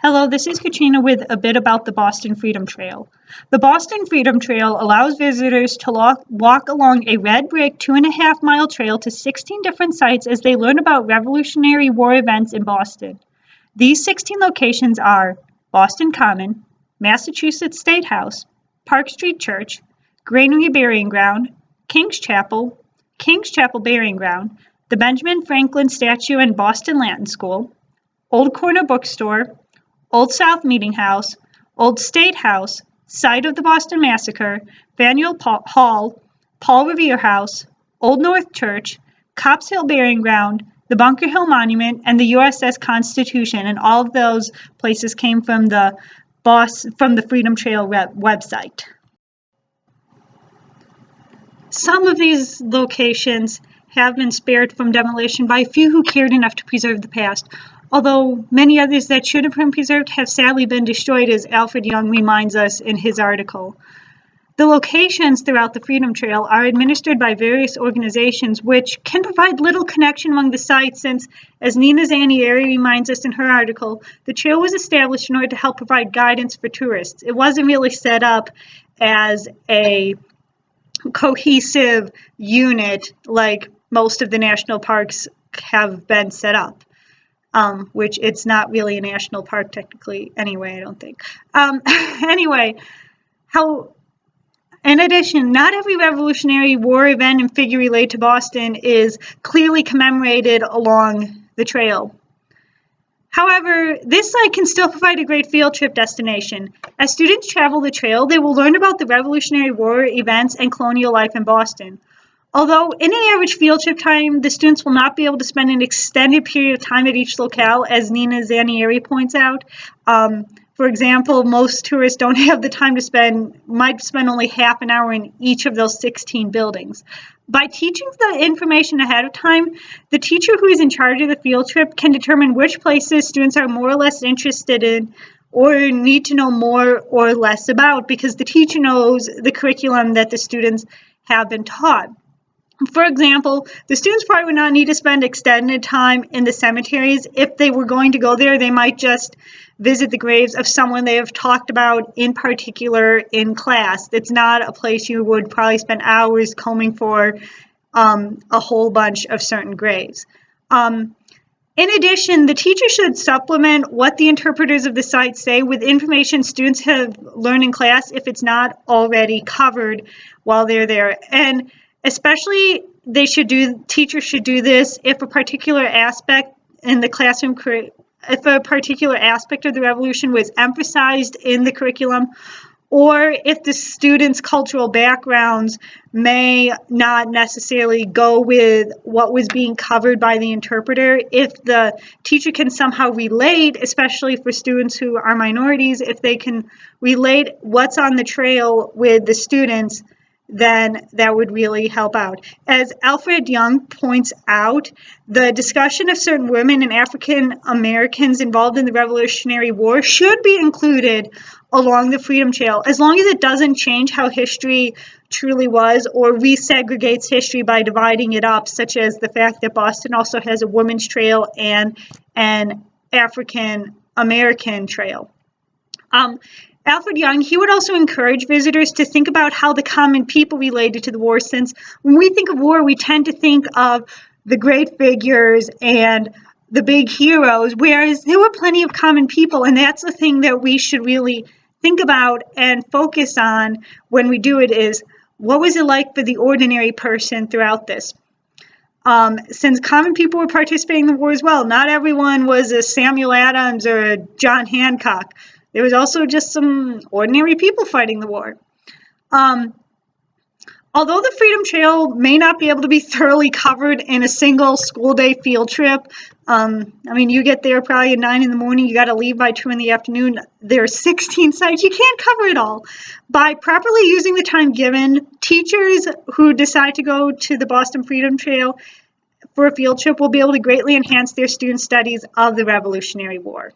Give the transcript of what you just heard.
Hello, this is Katrina with a bit about the Boston Freedom Trail. The Boston Freedom Trail allows visitors to walk along a red brick 2.5 mile trail to 16 different sites as they learn about Revolutionary War events in Boston. These 16 locations are Boston Common, Massachusetts State House, Park Street Church, Granary Burying Ground, King's Chapel Burying Ground, the Benjamin Franklin Statue and Boston Latin School, Old Corner Bookstore, Old South Meeting House, Old State House, site of the Boston Massacre, Faneuil Hall, Paul Revere House, Old North Church, Copp's Hill Burying Ground, the Bunker Hill Monument, and the USS Constitution, and all of those places came from the Freedom Trail website. Some of these locations have been spared from demolition by a few who cared enough to preserve the past, although many others that should have been preserved have sadly been destroyed, as Alfred Young reminds us in his article. The locations throughout the Freedom Trail are administered by various organizations, which can provide little connection among the sites since, as Nina Zanieri reminds us in her article, the trail was established in order to help provide guidance for tourists. It wasn't really set up as a cohesive unit like most of the national parks have been set up. Which it's not really a national park technically anyway, I don't think. In addition, not every Revolutionary War event and figure related to Boston is clearly commemorated along the trail. However, this site can still provide a great field trip destination. As students travel the trail, they will learn about the Revolutionary War events and colonial life in Boston. Although in an average field trip time, the students will not be able to spend an extended period of time at each locale, as Nina Zanieri points out. For example, most tourists don't have the time to might spend only half an hour in each of those 16 buildings. By teaching the information ahead of time, the teacher who is in charge of the field trip can determine which places students are more or less interested in or need to know more or less about, because the teacher knows the curriculum that the students have been taught. For example, the students probably would not need to spend extended time in the cemeteries. If they were going to go there, they might just visit the graves of someone they have talked about in particular in class. It's not a place you would probably spend hours combing for a whole bunch of certain graves. In addition, the teacher should supplement what the interpreters of the site say with information students have learned in class if it's not already covered while they're there. And especially teachers should do this if a particular aspect in the classroom, if a particular aspect of the revolution was emphasized in the curriculum, or if the students' cultural backgrounds may not necessarily go with what was being covered by the interpreter. If the teacher can somehow relate, especially for students who are minorities, if they can relate what's on the trail with the students, then that would really help out. As Alfred Young points out, the discussion of certain women and African Americans involved in the Revolutionary War should be included along the Freedom Trail, as long as it doesn't change how history truly was or resegregates history by dividing it up, such as the fact that Boston also has a women's trail and an African American trail. Alfred Young, he would also encourage visitors to think about how the common people related to the war, since when we think of war, we tend to think of the great figures and the big heroes, whereas there were plenty of common people, and that's the thing that we should really think about and focus on when we do it, is what was it like for the ordinary person throughout this? Since common people were participating in the war as well, not everyone was a Samuel Adams or a John Hancock. There was also just some ordinary people fighting the war. Although the Freedom Trail may not be able to be thoroughly covered in a single school day field trip, you get there probably at 9 in the morning, you got to leave by 2 in the afternoon. There are 16 sites, you can't cover it all. By properly using the time given, teachers who decide to go to the Boston Freedom Trail for a field trip will be able to greatly enhance their student studies of the Revolutionary War.